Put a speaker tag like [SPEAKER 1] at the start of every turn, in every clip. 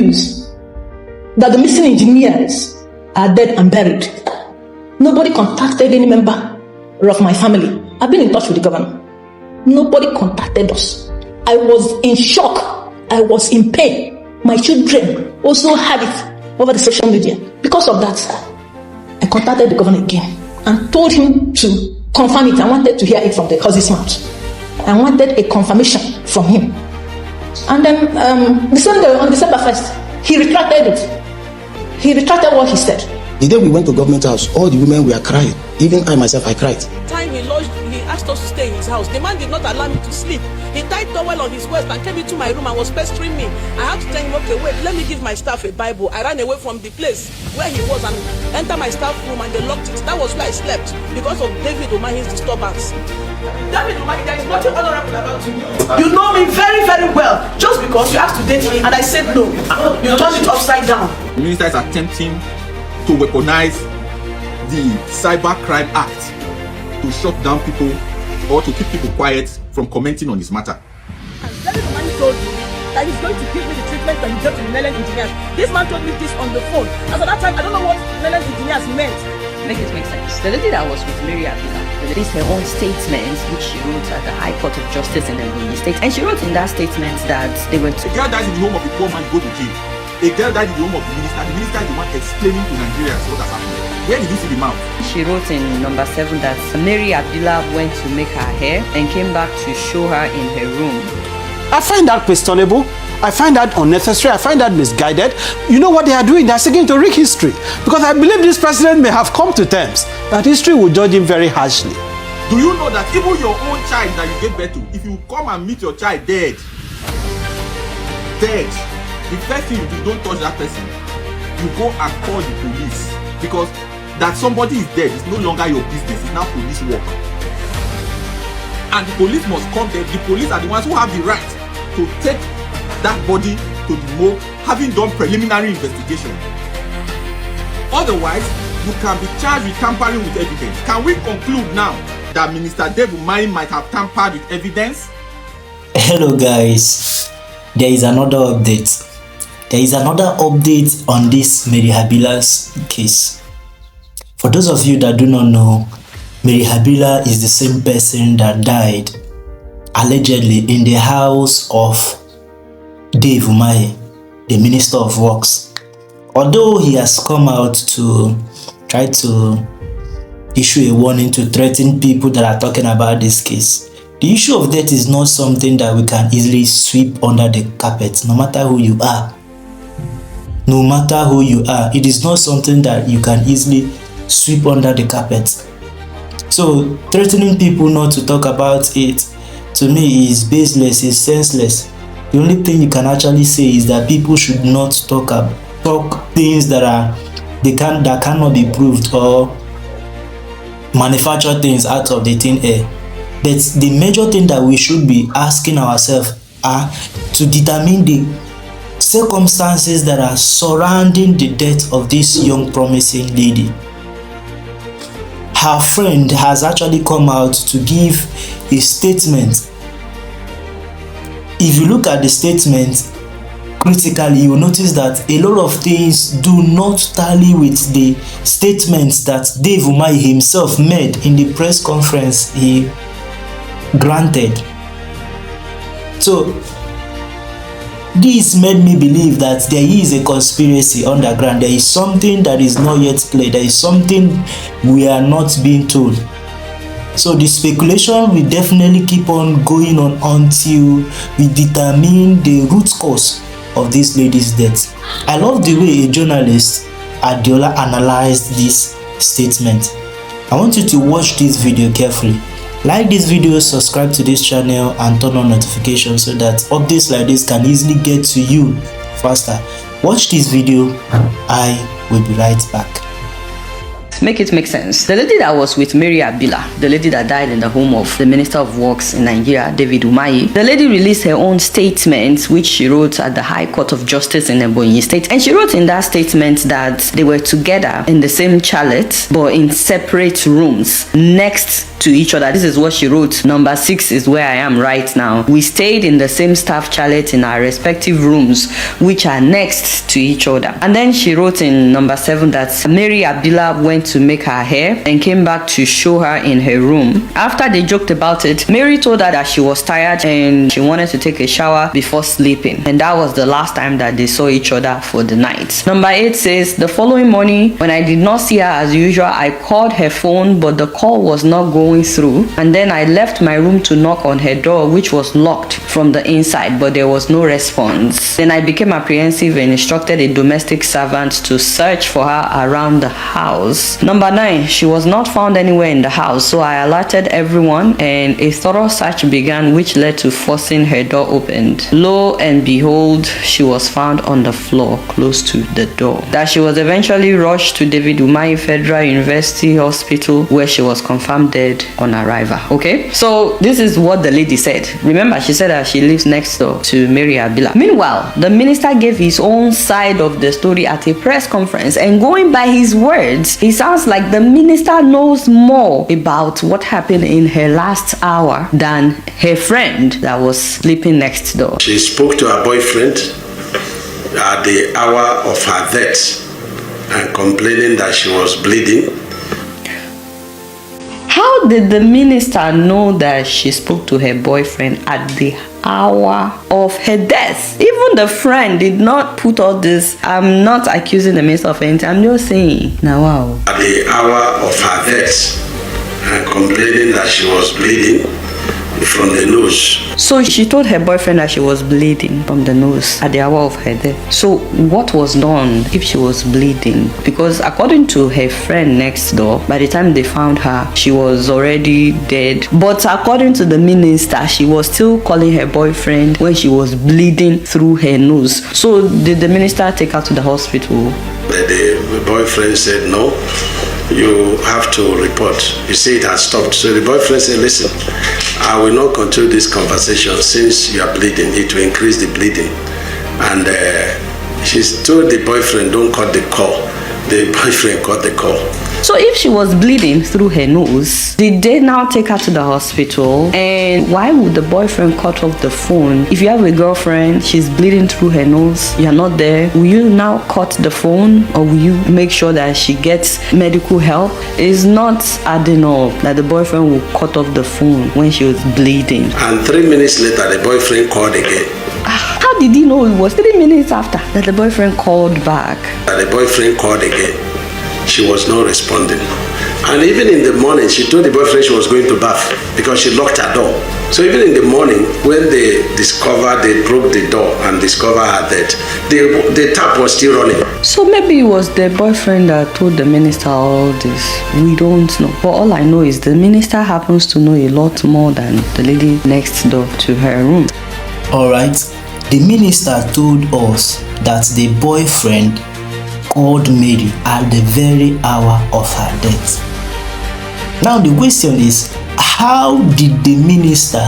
[SPEAKER 1] news that the missing engineers are dead and buried, nobody contacted any member of my family. I've been in touch with the governor. Nobody contacted us. I was in shock. I was in pain. My children also had it over the social media. Because of that, I contacted the governor again and told him to confirm it. I wanted to hear it from the horse's mouth. I wanted a confirmation from him. And then on December 1st, he retracted it. He retracted what he said.
[SPEAKER 2] The day we went to government house, all the women were crying. Even I myself, I cried.
[SPEAKER 3] Time he lodged, he asked us to stay in his house. The man did not allow me to sleep. He tied towel on his waist and came into my room and was pestering me. I had to tell him, okay, wait, let me give my staff a Bible. I ran away from the place where he was and entered my staff room and they locked it. That was where I slept because of David Umahi's disturbance. David Umahi, there is nothing honorable about you. You know me very, very well. Just because you asked to date me and I said no, you turned it upside down.
[SPEAKER 4] The minister is attempting to weaponize the Cybercrime Act to shut down people or to keep people quiet from commenting on this matter.
[SPEAKER 3] And David Umahi told me that he's going to give me the treatment that he gave to the Nelan engineers. This man told me this on the phone. As at that time, I don't know what Nelan engineers meant.
[SPEAKER 5] Make it make sense. The lady that was with Mary Habila released her own statement, which she wrote at the High Court of Justice in the State. And she wrote in that statement that they were...
[SPEAKER 4] A girl dies in the home of a poor man, go to jail. A girl died in the home of the minister. The minister is the one explaining to Nigerians what has happened. Where did you see the mouth?
[SPEAKER 5] She wrote in number 7 that Mary Habila went to make her hair and came back to show her in her room.
[SPEAKER 6] I find that questionable. I find that unnecessary. I find that misguided. You know what they are doing? They are seeking to rig history. Because I believe this president may have come to terms that history will judge him very harshly.
[SPEAKER 4] Do you know that even your own child that you gave birth to, if you come and meet your child dead, the first thing you do, don't touch that person. You go and call the police. Because that somebody is dead is no longer your business. It's now police work. And the police must come there. The police are the ones who have the right to take that body to the morgue, having done preliminary investigation. Otherwise, you can be charged with tampering with evidence. Can we conclude now that Minister David Umahi might have tampered with evidence?
[SPEAKER 7] Hello guys, there is another update. There is another update on this Mary Habila's case. For those of you that do not know, Mary Habila is the same person that died allegedly in the house of Dave Umahi, the Minister of Works. Although he has come out to try to issue a warning to threaten people that are talking about this case, the issue of death is not something that we can easily sweep under the carpet, no matter who you are. No matter who you are, it is not something that you can easily sweep under the carpet. So threatening people not to talk about it, to me, is baseless, is senseless. The only thing you can actually say is that people should not talk things that cannot be proved, or manufacture things out of the thin air. But the major thing that we should be asking ourselves are to determine the circumstances that are surrounding the death of this young promising lady. Her friend has actually come out to give a statement. If you look at the statement critically, you will notice that a lot of things do not tally with the statements that Dave Umahi himself made in the press conference he granted. So this made me believe that there is a conspiracy underground. There is something that is not yet clear. There is something we are not being told. So the speculation will definitely keep on going on until we determine the root cause of this lady's death. I love the way a journalist, Adiola, analyzed this statement. I want you to watch this video carefully. Like this video, subscribe to this channel and turn on notifications so that updates like this can easily get to you faster. Watch this video. I will be right back.
[SPEAKER 5] make it make sense. The lady that was with Mary Habila, the lady that died in the home of the Minister of Works in Nigeria, David Umahi, the lady released her own statement, which she wrote at the High Court of Justice in Ebonyi State. And she wrote in that statement that they were together in the same chalet, but in separate rooms next to each other. This is what she wrote. Number 6 is where I am right now. We stayed in the same staff chalet in our respective rooms, which are next to each other. And then she wrote in number 7 that Mary Habila went to make her hair and came back to show her in her room. After they joked about it, Mary told her that she was tired and she wanted to take a shower before sleeping. And that was the last time that they saw each other for the night. Number 8 says, the following morning, when I did not see her as usual, I called her phone, but the call was not going through. And then I left my room to knock on her door, which was locked from the inside, but there was no response. Then I became apprehensive and instructed a domestic servant to search for her around the house. Number 9, she was not found anywhere in the house, so I alerted everyone and a thorough search began, which led to forcing her door opened. Lo and behold, she was found on the floor close to the door. That she was eventually rushed to David Umahi Federal University Hospital, where she was confirmed dead on arrival. Okay, so this is what the lady said. Remember, she said that she lives next door to Mary Habila. Meanwhile, the minister gave his own side of the story at a press conference, and going by his words, it sounds like the minister knows more about what happened in her last hour than her friend that was sleeping next door.
[SPEAKER 8] She spoke to her boyfriend at the hour of her death and complaining that she was bleeding.
[SPEAKER 5] How did the minister know that she spoke to her boyfriend at the hour of her death? Even the friend did not put all this. I'm not accusing the minister of anything. I'm just saying. Now, wow.
[SPEAKER 8] At the hour of her death and complaining that she was bleeding from the nose.
[SPEAKER 5] So she told her boyfriend that she was bleeding from the nose at the hour of her death. So what was done if she was bleeding? Because according to her friend next door, by the time they found her, she was already dead. But according to the minister, she was still calling her boyfriend when she was bleeding through her nose. So did the minister take her to the hospital?
[SPEAKER 8] The boyfriend said no. You have to report. You say it has stopped. So the boyfriend said, listen, I will not continue this conversation since you are bleeding. It will increase the bleeding. And she told the boyfriend, don't cut the call. The boyfriend cut the call.
[SPEAKER 5] So if she was bleeding through her nose, did they now take her to the hospital? And why would the boyfriend cut off the phone? If you have a girlfriend, she's bleeding through her nose, you're not there, will you now cut the phone, or will you make sure that she gets medical help? It's not adding up that the boyfriend will cut off the phone when she was bleeding.
[SPEAKER 8] And 3 minutes later, the boyfriend called again.
[SPEAKER 5] How did he know it was 3 minutes after that the boyfriend called back?
[SPEAKER 8] And the boyfriend called again. She was not responding. And even in the morning, she told the boyfriend she was going to bath because she locked her door. So even in the morning, when they broke the door and discovered her dead, the tap was still running.
[SPEAKER 5] So maybe it was the boyfriend that told the minister all this. We don't know. But all I know is the minister happens to know a lot more than the lady next door to her room.
[SPEAKER 7] Alright, the minister told us that the boyfriend called Mary at the very hour of her death. Now the question is, how did the minister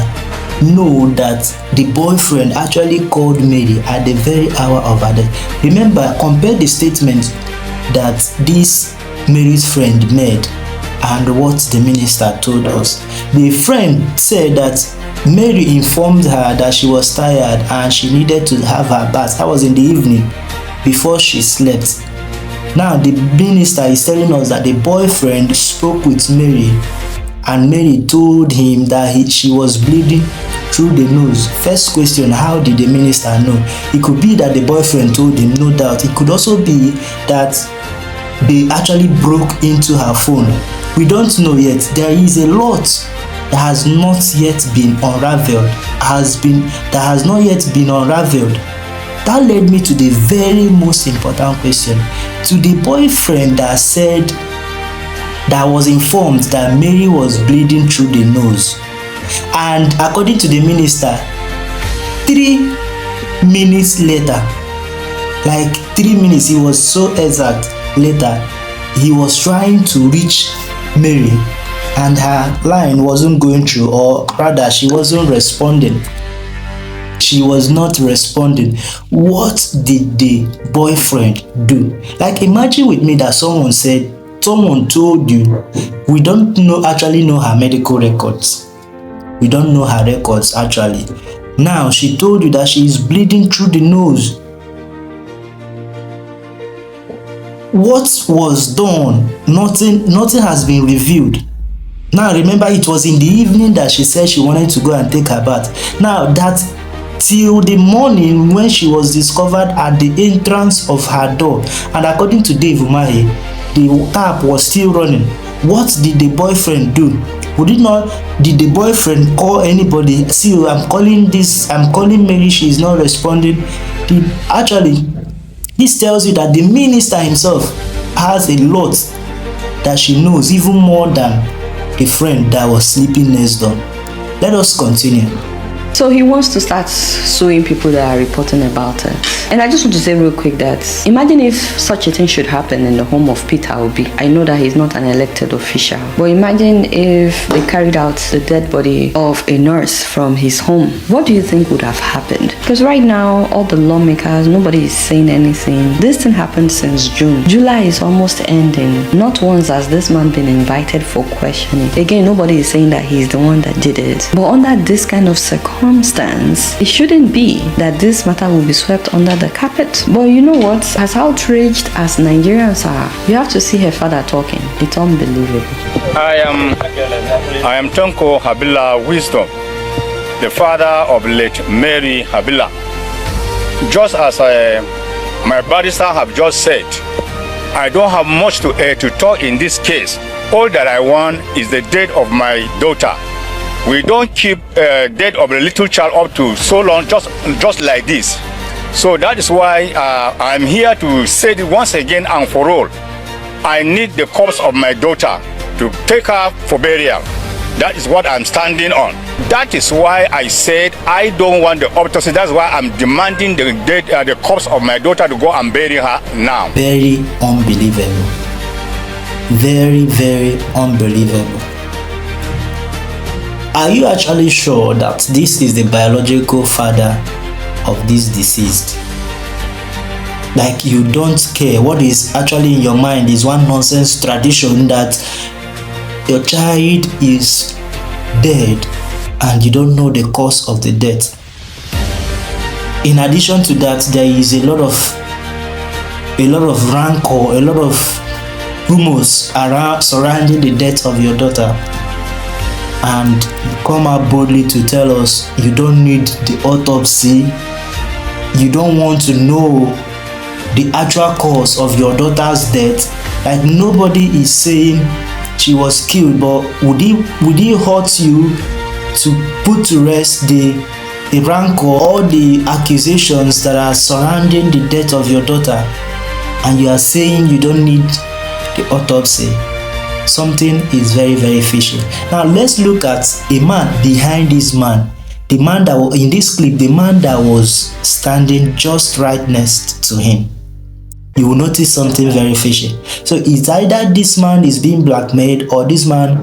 [SPEAKER 7] know that the boyfriend actually called Mary at the very hour of her death? Remember, compare the statement that this Mary's friend made and what the minister told us. The friend said that Mary informed her that she was tired and she needed to have her bath. That was in the evening before she slept. Now the minister is telling us that the boyfriend spoke with Mary and Mary told him that she was bleeding through the nose. First question, how did the minister know? It could be that the boyfriend told him, no doubt. It could also be that they actually broke into her phone. We don't know yet. There is a lot that has not yet been unraveled. That has not yet been unraveled. That led me to the very most important question. To the boyfriend that said, that was informed that Mary was bleeding through the nose. And according to the minister, 3 minutes later, like 3 minutes, he was so exact later, he was trying to reach Mary and her line wasn't going through, or rather she wasn't responding. She was not responding. What did the boyfriend do? Like, imagine with me that someone told you, we don't actually know her medical records. We don't know her records actually. Now she told you that she is bleeding through the nose. What was done? Nothing has been revealed. Now remember, it was in the evening that she said she wanted to go and take her bath. Now that till the morning when she was discovered at the entrance of her door, and according to Dave Umahi, the tap was still running. What did the boyfriend do? Did the boyfriend call anybody? See, I'm calling Mary, she is not responding. This tells you that the minister himself has a lot that she knows, even more than the friend that was sleeping next door. Let us continue.
[SPEAKER 5] So he wants to start suing people that are reporting about it. And I just want to say real quick that imagine if such a thing should happen in the home of Peter Obi. I know that he's not an elected official, but imagine if they carried out the dead body of a nurse from his home. What do you think would have happened? Because right now, all the lawmakers, nobody is saying anything. This thing happened since June. July is almost ending. Not once has this man been invited for questioning. Again, nobody is saying that he's the one that did it. But under this kind of circumstance, it shouldn't be that this matter will be swept under the carpet. But you know what? As outraged as Nigerians are, you have to see her father talking. It's unbelievable.
[SPEAKER 9] I am Tonko Habila Wisdom, the father of late Mary Habila. Just as my barrister have just said, I don't have much to talk in this case. All that I want is the death of my daughter. We don't keep death of a little child up to so long, just like this. So that is why I'm here to say it once again and for all. I need the corpse of my daughter to take her for burial. That is what I'm standing on. That is why I said I don't want the autopsy. That's why I'm demanding the corpse of my daughter to go and bury her now.
[SPEAKER 7] Very unbelievable. Very, very unbelievable. Are you actually sure that this is the biological father of this deceased? Like, you don't care. What is actually in your mind is one nonsense tradition that your child is dead and you don't know the cause of the death. In addition to that, there is a lot of rancor, a lot of rumors surrounding the death of your daughter. And you come out boldly to tell us you don't need the autopsy, you don't want to know the actual cause of your daughter's death. Like, nobody is saying she was killed, but would it hurt you to put to rest the rancor or the accusations that are surrounding the death of your daughter, and you are saying you don't need the autopsy? Something is very, very fishy. Now let's look at a man behind this man. The man that was in this clip, the man that was standing just right next to him. You will notice something very fishy. So it's either this man is being blackmailed, or this man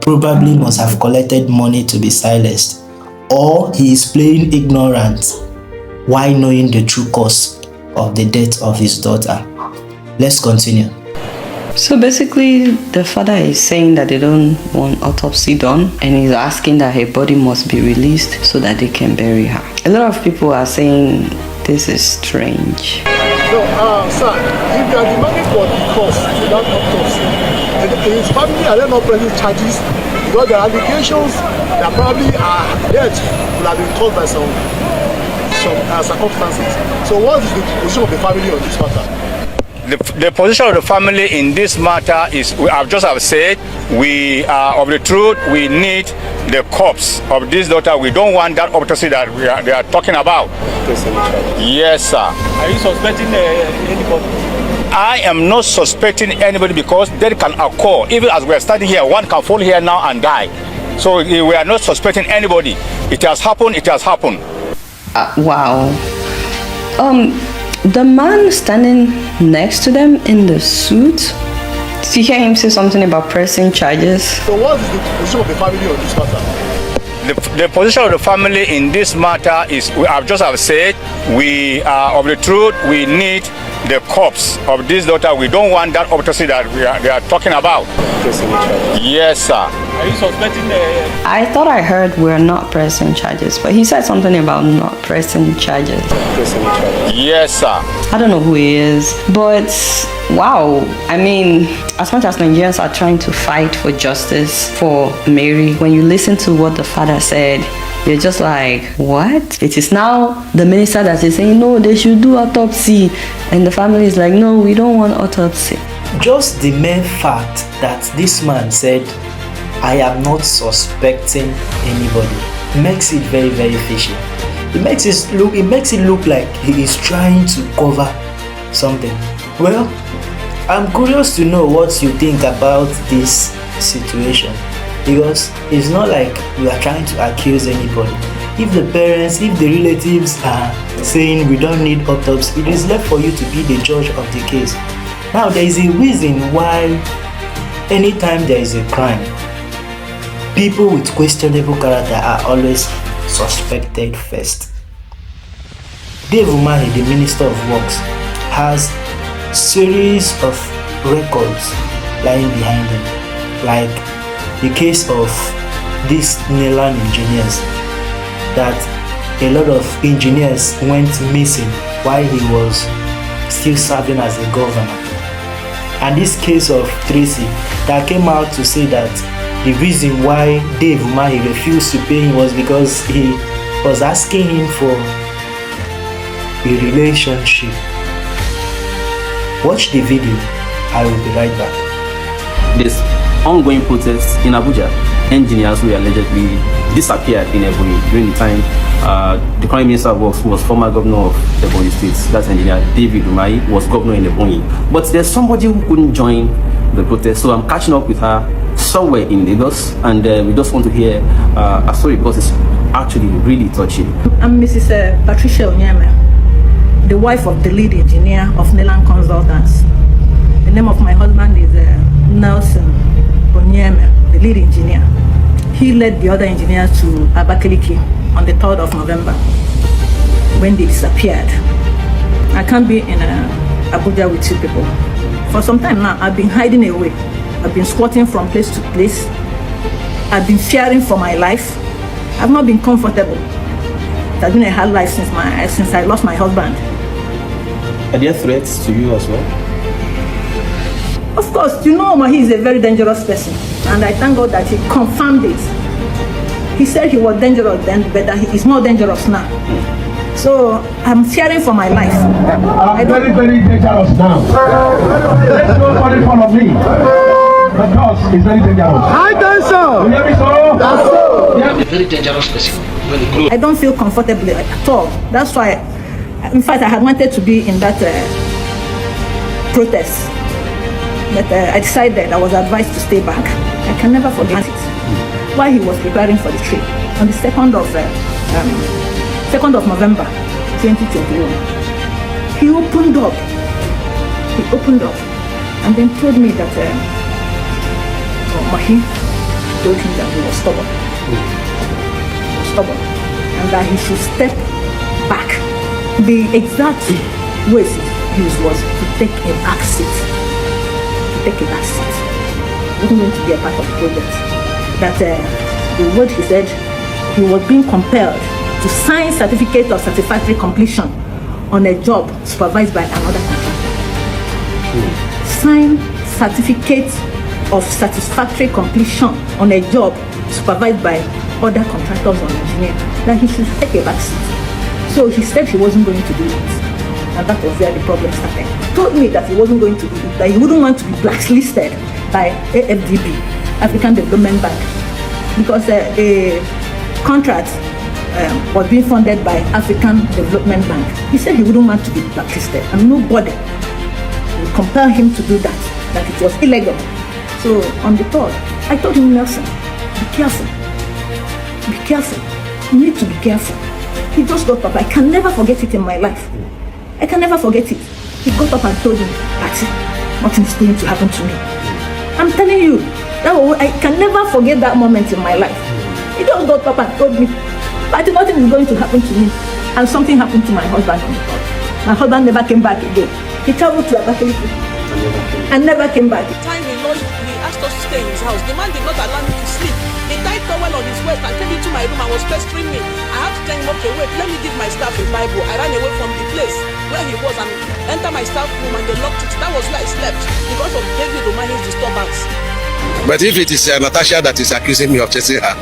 [SPEAKER 7] probably must have collected money to be silenced, or he is playing ignorant while knowing the true cause of the death of his daughter. Let's continue.
[SPEAKER 5] So basically, the father is saying that they don't want autopsy done, and he's asking that her body must be released so that they can bury her. A lot of people are saying this is strange.
[SPEAKER 10] No, sir, if you are demanding for the cost without autopsy, his family are not pressing charges because there are allegations that probably death will have been caused by some circumstances. So what is the position of the family on this matter?
[SPEAKER 9] The position of the family in this matter is, I've just said, we are of the truth. We need the corpse of this daughter. We don't want that autopsy that they are talking about. Yes, sir.
[SPEAKER 10] Are you suspecting anybody?
[SPEAKER 9] I am not suspecting anybody because death can occur. Even as we are standing here, one can fall here now and die. So we are not suspecting anybody. It has happened. It has happened.
[SPEAKER 5] Wow. The man standing next to them in the suit, did you hear him say something about pressing charges?
[SPEAKER 10] So what is the position of the family on this matter?
[SPEAKER 9] The position of the family in this matter is, I've just said, we are of the truth. We need the corpse of this daughter. We don't want that autopsy that they are talking about. Yes, sir.
[SPEAKER 4] Are you suspecting
[SPEAKER 5] I thought I heard we're not pressing charges, but he said something about not pressing charges.
[SPEAKER 9] Yes, sir.
[SPEAKER 5] I don't know who he is, but wow. I mean, as much as Nigerians are trying to fight for justice for Mary, when you listen to what the father said, you're just like, what? It is now the minister that is saying, no, they should do autopsy. And the family is like, no, we don't want autopsy.
[SPEAKER 7] Just the mere fact that this man said, I am not suspecting anybody, makes it very, very fishy. It makes it look like he is trying to cover something. Well, I'm curious to know what you think about this situation, because it's not like we are trying to accuse anybody. If the parents, if the relatives are saying we don't need autopsy, it is left for you to be the judge of the case. Now, there is a reason why anytime there is a crime, people with questionable character are always suspected first. Dave Umahi, the Minister of Works, has series of records lying behind him, like the case of these Nelan engineers, that a lot of engineers went missing while he was still serving as a governor. And this case of Tracy that came out to say that the reason why Dave Umahi refused to pay him was because he was asking him for a relationship. Watch the video. I will be right back.
[SPEAKER 11] This ongoing protests in Abuja, engineers who allegedly disappeared in Ebonyi during the time the Prime Minister of Works was former governor of Ebonyi State. That engineer David Umahi was governor in Ebonyi. But there's somebody who couldn't join the protest, so I'm catching up with her somewhere in Lagos, and we just want to hear a story because it's actually really touching.
[SPEAKER 1] I'm Mrs. Patricia Onyema, the wife of the lead engineer of Nelan Consultants. The name of my husband is Nelson Onyema, the lead engineer. He led the other engineers to Abakaliki on the 3rd of November when they disappeared. I can't be in Abuja with two people. For some time now, I've been hiding away. I've been squatting from place to place. I've been fearing for my life. I've not been comfortable. It has been a hard life since I lost my husband.
[SPEAKER 11] Are there threats to you as well?
[SPEAKER 1] Of course, you know Umahi is a very dangerous person, and I thank God that he confirmed it. He said he was dangerous then, but that he is more dangerous now. So I'm fearing for my life.
[SPEAKER 12] I'm very, very dangerous now. Let's nobody follow me. Because it's very dangerous. I think so. You hear me, so? That's so. Yeah.
[SPEAKER 2] A very dangerous person.
[SPEAKER 1] I don't feel comfortable at all. That's why, in fact, I had wanted to be in that protest. But I decided, I was advised to stay back. I can never forget it. While he was preparing for the trip, on the 2nd of November 2021, he opened up. And then told me that Umahi told him that he was stubborn. And that he should step back. The exact words he used was to take a back seat. He wasn't going to be a part of the project. That the word he said, he was being compelled to sign certificate of satisfactory completion on a job supervised by another contractor. Sign certificate of satisfactory completion on a job supervised by other contractors or engineers. That he should take a back seat. So he said he wasn't going to do it. And that was where the problem started. He told me that he wasn't going to do it, that he wouldn't want to be blacklisted by AFDB, African Development Bank, because the contract was being funded by African Development Bank. He said he wouldn't want to be blacklisted, and nobody would compel him to do that it was illegal. So on the 3rd, I told him, Nelson, be careful. You need to be careful. He just got up. I can never forget it in my life. I can never forget it. He got up and told me, Patty, nothing's going to happen to me. I'm telling you, I can never forget that moment in my life. He just got up and told me, Patty, nothing is going to happen to me. And something happened to my husband. My husband never came back again. He traveled to Abakaliki and never came back.
[SPEAKER 3] The time he asked us to stay in his house. The man did not allow me to sleep. He tied towel on his waist and came into my room and was pestering me. I had to tell him, okay, wait, let me give my staff a Bible. I ran away from the place where he was and entered my staff room and they locked it. That was where I slept because of David Umahi's disturbance.
[SPEAKER 8] But if it is Natasha that is accusing me of chasing her,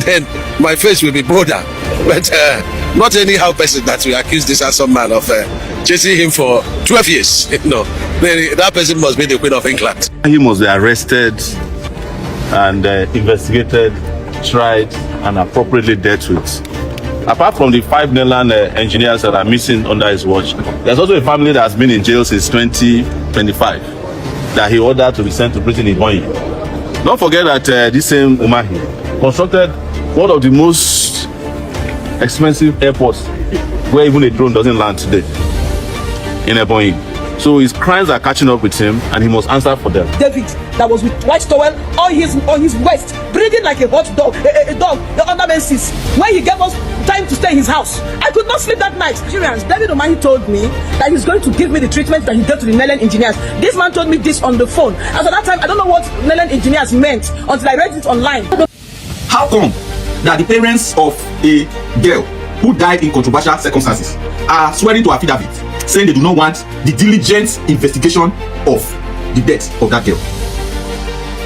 [SPEAKER 8] then my face will be bolder. But not anyhow person that will accuse this handsome man of chasing him for 12 years. No, that person must be the Queen of England.
[SPEAKER 13] He must be arrested and investigated, tried, and appropriately dealt with. Apart from the 5 Nelan engineers that are missing under his watch, there's also a family that has been in jail since 2025 that he ordered to be sent to prison in Umahi. Don't forget that this same Umahi constructed one of the most expensive airports where even a drone doesn't land today in Ebonyi. So his crimes are catching up with him and he must answer for them.
[SPEAKER 3] David, that was with white towel on his waist, breathing like a hot dog, a dog, the underman sees. When he gave us time to stay in his house, I could not sleep that night. Nigerians, David Umahi told me that he's going to give me the treatment that he gave to the Nelan engineers. This man told me this on the phone. And at that time, I don't know what Nelan engineers meant until I read it online.
[SPEAKER 4] How come that the parents of a girl who died in controversial circumstances are swearing to affidavit, saying they do not want the diligent investigation of the death of that girl?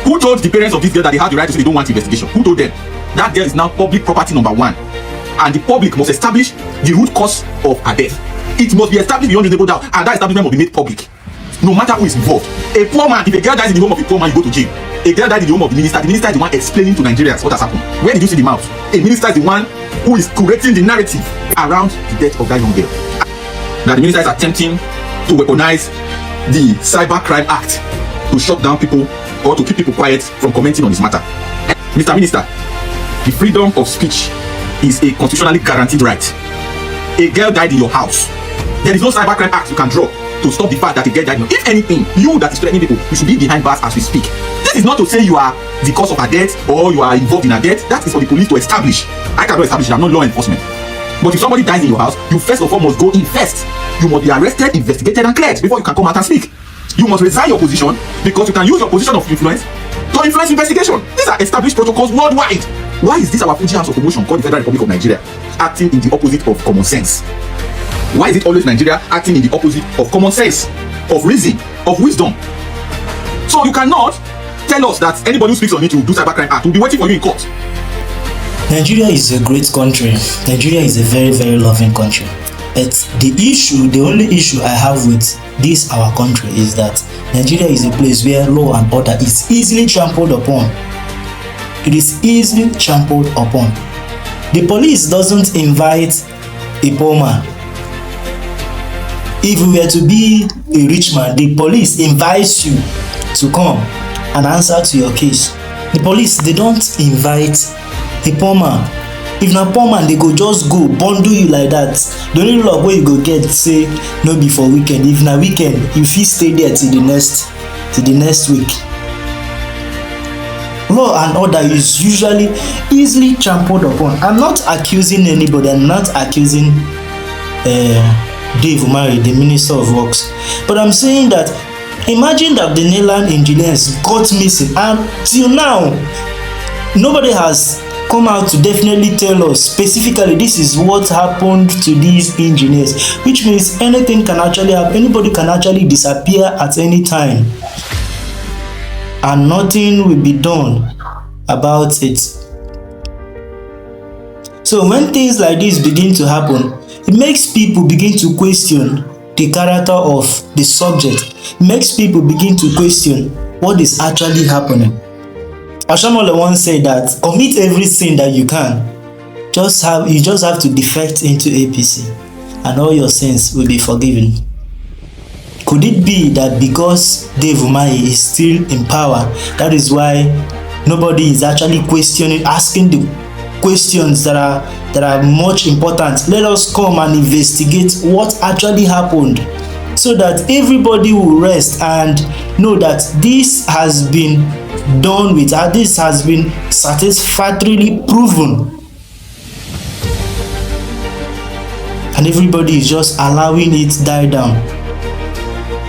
[SPEAKER 4] Who told the parents of this girl that they have the right to say they don't want investigation? Who told them? That girl is now public property number 1, and the public must establish the root cause of her death. It must be established beyond reasonable doubt, and that establishment must be made public, no matter who is involved. A poor man, if a girl dies in the home of a poor man, you go to jail. A girl died in the home of the minister is the one explaining to Nigerians what has happened. Where did you see the mouth? A minister is the one who is correcting the narrative around the death of that young girl. That the minister is attempting to weaponize the Cybercrime Act to shut down people or to keep people quiet from commenting on this matter. Mr. Minister, the freedom of speech is a constitutionally guaranteed right. A girl died in your house. There is no Cybercrime Act you can draw to stop the fact that a girl died in your house. If anything, you that is threatening people, you should be behind bars as we speak. This is not to say you are the cause of her death or you are involved in her death. That is for the police to establish. I cannot establish it. I'm not law enforcement. But if somebody dies in your house, you first of all must go in first. You must be arrested, investigated, and cleared before you can come out and speak. You must resign your position because you can use your position of influence to influence investigation. These are established protocols worldwide. Why is this our Fuji House of Promotion called the Federal Republic of Nigeria acting in the opposite of common sense? Why is it always Nigeria acting in the opposite of common sense, of reason, of wisdom? So you cannot tell us that anybody who speaks on it will do Cybercrime Act. We'll be waiting for you in court.
[SPEAKER 7] Nigeria is a great country. Nigeria is a very, very loving country. But the only issue I have with this our country is that Nigeria is a place where law and order is easily trampled upon. It is easily trampled upon. The police doesn't invite a poor man. If we were to be a rich man, the police invites you to come and answer to your case. The police, they don't invite a poor man. If na poor man, they go just go bundle you like that. The only love wey you go get say no be for weekend. If na weekend, you fit stay there till the next week. Law and order is usually easily trampled upon. I'm not accusing anybody. I'm not accusing Dave Umahi, the Minister of Works, but I'm saying that imagine that the Nelan engineers got missing and till now nobody has come out to definitely tell us specifically this is what happened to these engineers, which means anything can actually happen. Anybody can actually disappear at any time and nothing will be done about it. So when things like this begin to happen, it makes people begin to question the character of the subject. It makes people begin to question what is actually happening. Ashamola once said that commit every sin that you can. You just have to defect into APC and all your sins will be forgiven. Could it be that because Dave Umahi is still in power, that is why nobody is actually asking the questions that are that are much important. Let us come and investigate what actually happened, so that everybody will rest and know that this has been done with, and this has been satisfactorily proven, and everybody is just allowing it die down.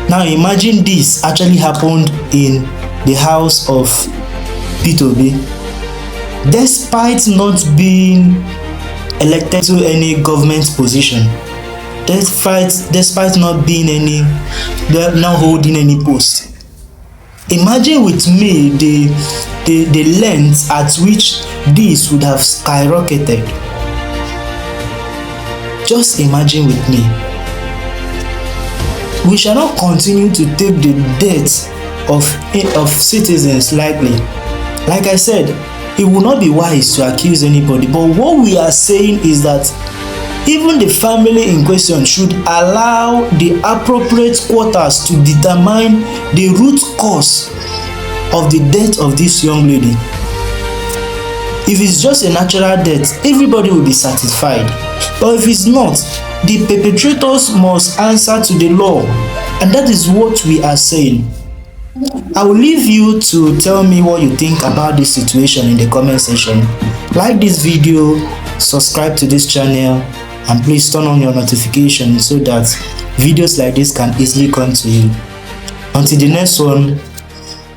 [SPEAKER 7] Now imagine this actually happened in the house of P2B, despite not being elected to any government position, despite not being not holding any post. Imagine with me the length at which this would have skyrocketed. Just imagine with me. We shall not continue to take the death of citizens lightly. Like I said, it will not be wise to accuse anybody, but what we are saying is that even the family in question should allow the appropriate quarters to determine the root cause of the death of this young lady. If it's just a natural death, everybody will be satisfied. But if it's not, the perpetrators must answer to the law, and that is what we are saying. I will leave you to tell me what you think about this situation in the comment section. Like this video, subscribe to this channel, and please turn on your notifications so that videos like this can easily come to you. Until the next one,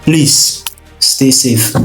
[SPEAKER 7] please stay safe.